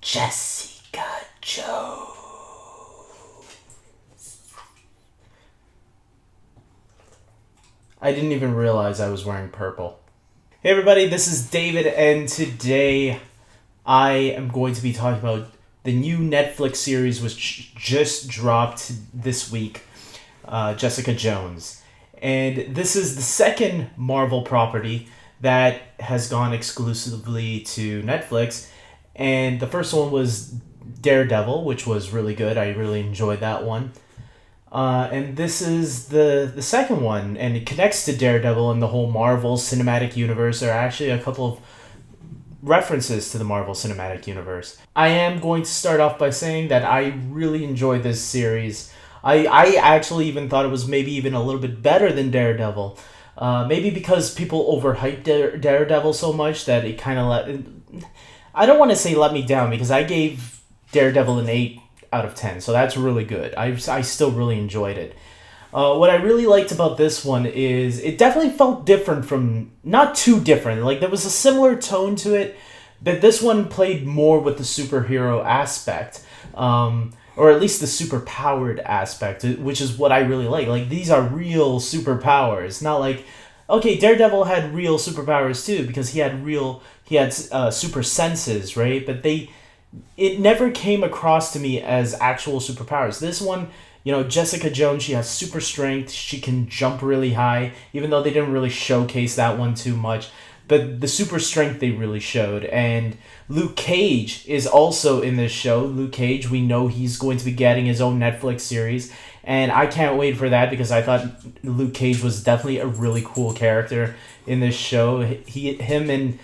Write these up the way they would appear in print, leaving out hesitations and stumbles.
Jessica Jones. I didn't even realize I was wearing purple. Hey everybody, this is David, and today I am going to be talking about the new Netflix series which just dropped this week, Jessica Jones. And this is the second Marvel property that has gone exclusively to Netflix. And the first one was Daredevil, which was really good. I really enjoyed that one. And this is the second one, and it connects to Daredevil and the whole Marvel Cinematic Universe. There are actually a couple of references to the Marvel Cinematic Universe. I am going to start off by saying that I really enjoyed this series. I actually even thought it was maybe even a little bit better than Daredevil. Maybe because people overhyped Daredevil so much that it kind of I don't want to say let me down, because I gave Daredevil an 8 out of 10, so that's really good. I still really enjoyed it. What I really liked about this one is it definitely felt different from, not too different, like there was a similar tone to it, but this one played more with the superhero aspect, or at least the superpowered aspect, which is what I really like. Like, these are real superpowers, not like, okay, Daredevil had real superpowers too, because he had super senses, right? But it never came across to me as actual superpowers. This one, Jessica Jones, she has super strength. She can jump really high, even though they didn't really showcase that one too much. But the super strength they really showed. And Luke Cage is also in this show. Luke Cage, we know he's going to be getting his own Netflix series. And I can't wait for that, because I thought Luke Cage was definitely a really cool character in this show. Him and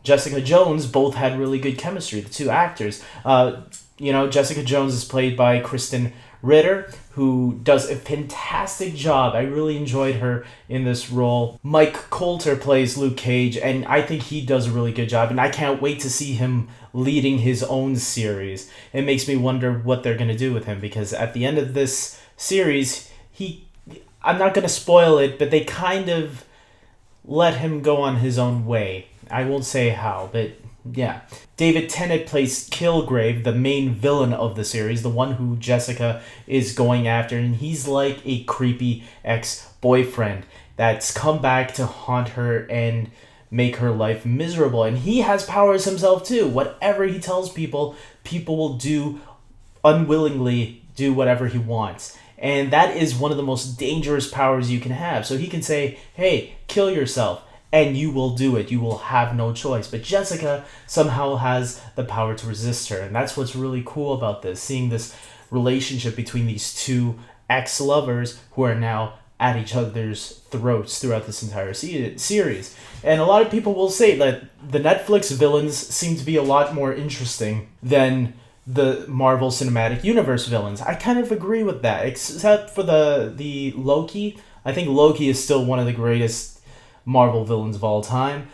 Jessica Jones both had really good chemistry, the two actors. Jessica Jones is played by Kristen Ritter, who does a fantastic job. I really enjoyed her in this role. Mike Coulter plays Luke Cage, and I think he does a really good job, and I can't wait to see him leading his own series. It makes me wonder what they're going to do with him, because at the end of this series, I'm not going to spoil it, but they kind of let him go on his own way. I won't say how, but yeah. David Tennant plays Kilgrave, the main villain of the series, the one who Jessica is going after, and he's like a creepy ex-boyfriend that's come back to haunt her and make her life miserable. And he has powers himself too. Whatever he tells people, people will unwillingly do whatever he wants. And that is one of the most dangerous powers you can have. So he can say, hey, kill yourself, and you will do it. You will have no choice. But Jessica somehow has the power to resist her. And that's what's really cool about this, seeing this relationship between these two ex-lovers who are now at each other's throats throughout this entire series. And a lot of people will say that the Netflix villains seem to be a lot more interesting than the Marvel Cinematic Universe villains. I kind of agree with that, except for the Loki. I think Loki is still one of the greatest Marvel villains of all time.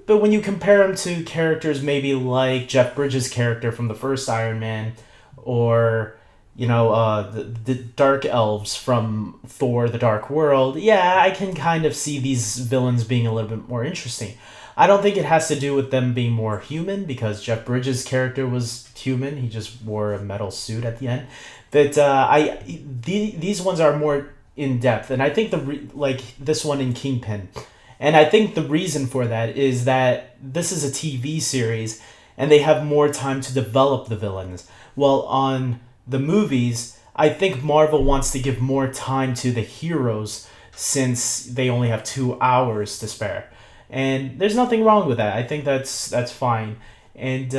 But when you compare him to characters maybe like Jeff Bridges' character from the first Iron Man, or the Dark Elves from Thor: The Dark World, yeah, I can kind of see these villains being a little bit more interesting. I don't think it has to do with them being more human, because Jeff Bridges' character was human. He just wore a metal suit at the end. But these ones are more in depth, and I think like this one in Kingpin. And I think the reason for that is that this is a TV series, and they have more time to develop the villains. Well, on the movies, I think Marvel wants to give more time to the heroes, since they only have 2 hours to spare. And there's nothing wrong with that. I think that's fine. And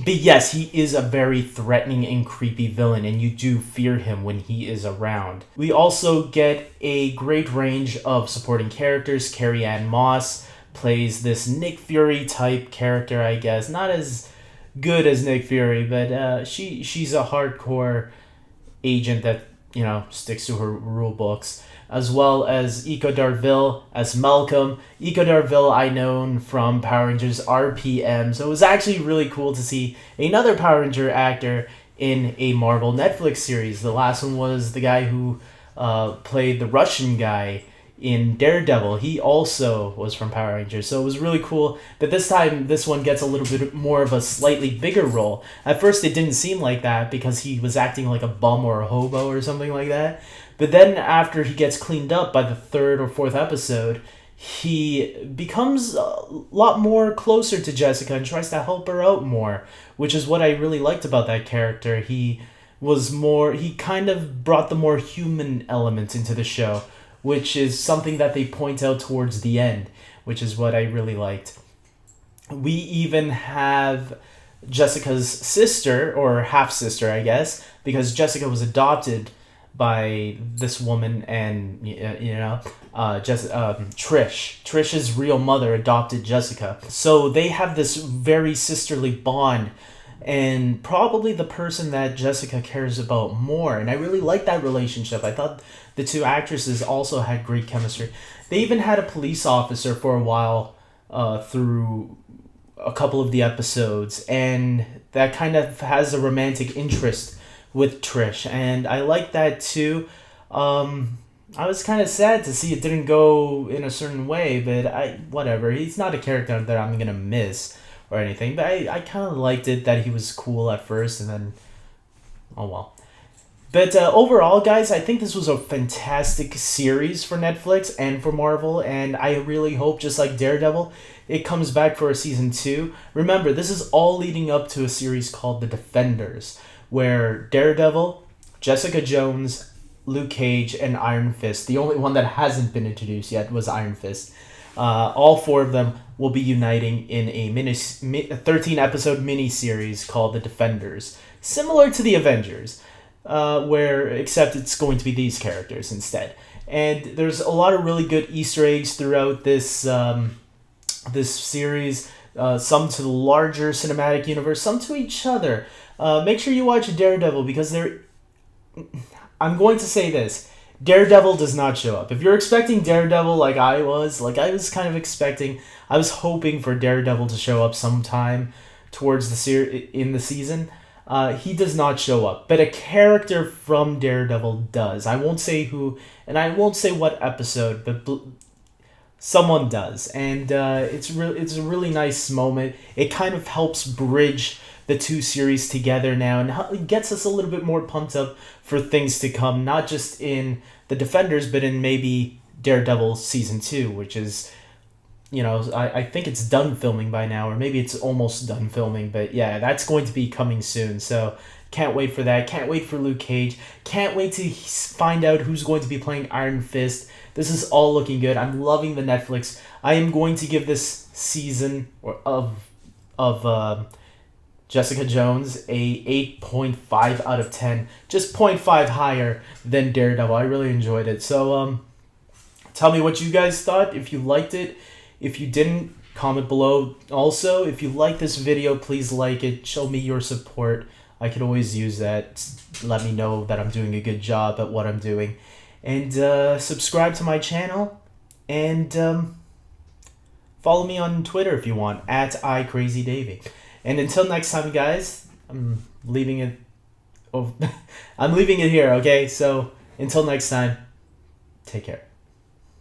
but yes, he is a very threatening and creepy villain, and you do fear him when he is around. We also get a great range of supporting characters. Carrie-Anne Moss plays this Nick Fury type character, I guess. Not as good as Nick Fury, but she's a hardcore agent that sticks to her rule books, as well as Iko Darville as Malcolm. Iko Darville I known from Power Rangers RPM, so it was actually really cool to see another Power Ranger actor in a Marvel Netflix series. The last one was the guy who played the Russian guy in Daredevil. He also was from Power Rangers, so it was really cool that this time this one gets a little bit more of a slightly bigger role. At first it didn't seem like that because he was acting like a bum or a hobo or something like that. But then after he gets cleaned up by the third or fourth episode, he becomes a lot more closer to Jessica and tries to help her out more, which is what I really liked about that character. He kind of brought the more human element into the show, which is something that they point out towards the end, which is what I really liked. We even have Jessica's sister, or half-sister, I guess, because Jessica was adopted by this woman, and Trish. Trish's real mother adopted Jessica. So they have this very sisterly bond, and probably the person that Jessica cares about more. And I really like that relationship. I thought the two actresses also had great chemistry. They even had a police officer for a while through a couple of the episodes, and that kind of has a romantic interest with Trish, and I like that too. I was kind of sad to see it didn't go in a certain way, but whatever. He's not a character that I'm gonna miss or anything, but I kind of liked it that he was cool at first, and then, oh well. But overall, guys, I think this was a fantastic series for Netflix and for Marvel, and I really hope, just like Daredevil, it comes back for a season 2. Remember, this is all leading up to a series called The Defenders, where Daredevil, Jessica Jones, Luke Cage, and Iron Fist, the only one that hasn't been introduced yet was Iron Fist, all 4 of them will be uniting in a 13-episode mini-series called The Defenders, similar to the Avengers, except it's going to be these characters instead. And there's a lot of really good Easter eggs throughout this series, some to the larger cinematic universe, some to each other. Make sure you watch Daredevil, because I'm going to say this. Daredevil does not show up. If you're expecting Daredevil like I was kind of expecting, I was hoping for Daredevil to show up sometime towards in the season. He does not show up, but a character from Daredevil does. I won't say who, and I won't say what episode, but someone does, and it's a really nice moment. It kind of helps bridge the 2 series together now, and it gets us a little bit more pumped up for things to come, not just in The Defenders, but in maybe Daredevil Season 2, which is, I think it's done filming by now, or maybe it's almost done filming, but yeah, that's going to be coming soon, so can't wait for that. Can't wait for Luke Cage. Can't wait to find out who's going to be playing Iron Fist. This is all looking good. I'm loving the Netflix. I am going to give this season of Jessica Jones a 8.5 out of 10. Just 0.5 higher than Daredevil. I really enjoyed it. So tell me what you guys thought. If you liked it. If you didn't, comment below. Also, if you like this video, please like it. Show me your support. I could always use that. Let me know that I'm doing a good job at what I'm doing. And subscribe to my channel. And follow me on Twitter if you want, at iCrazyDavy. And until next time, guys, I'm leaving it here, okay? So until next time, take care.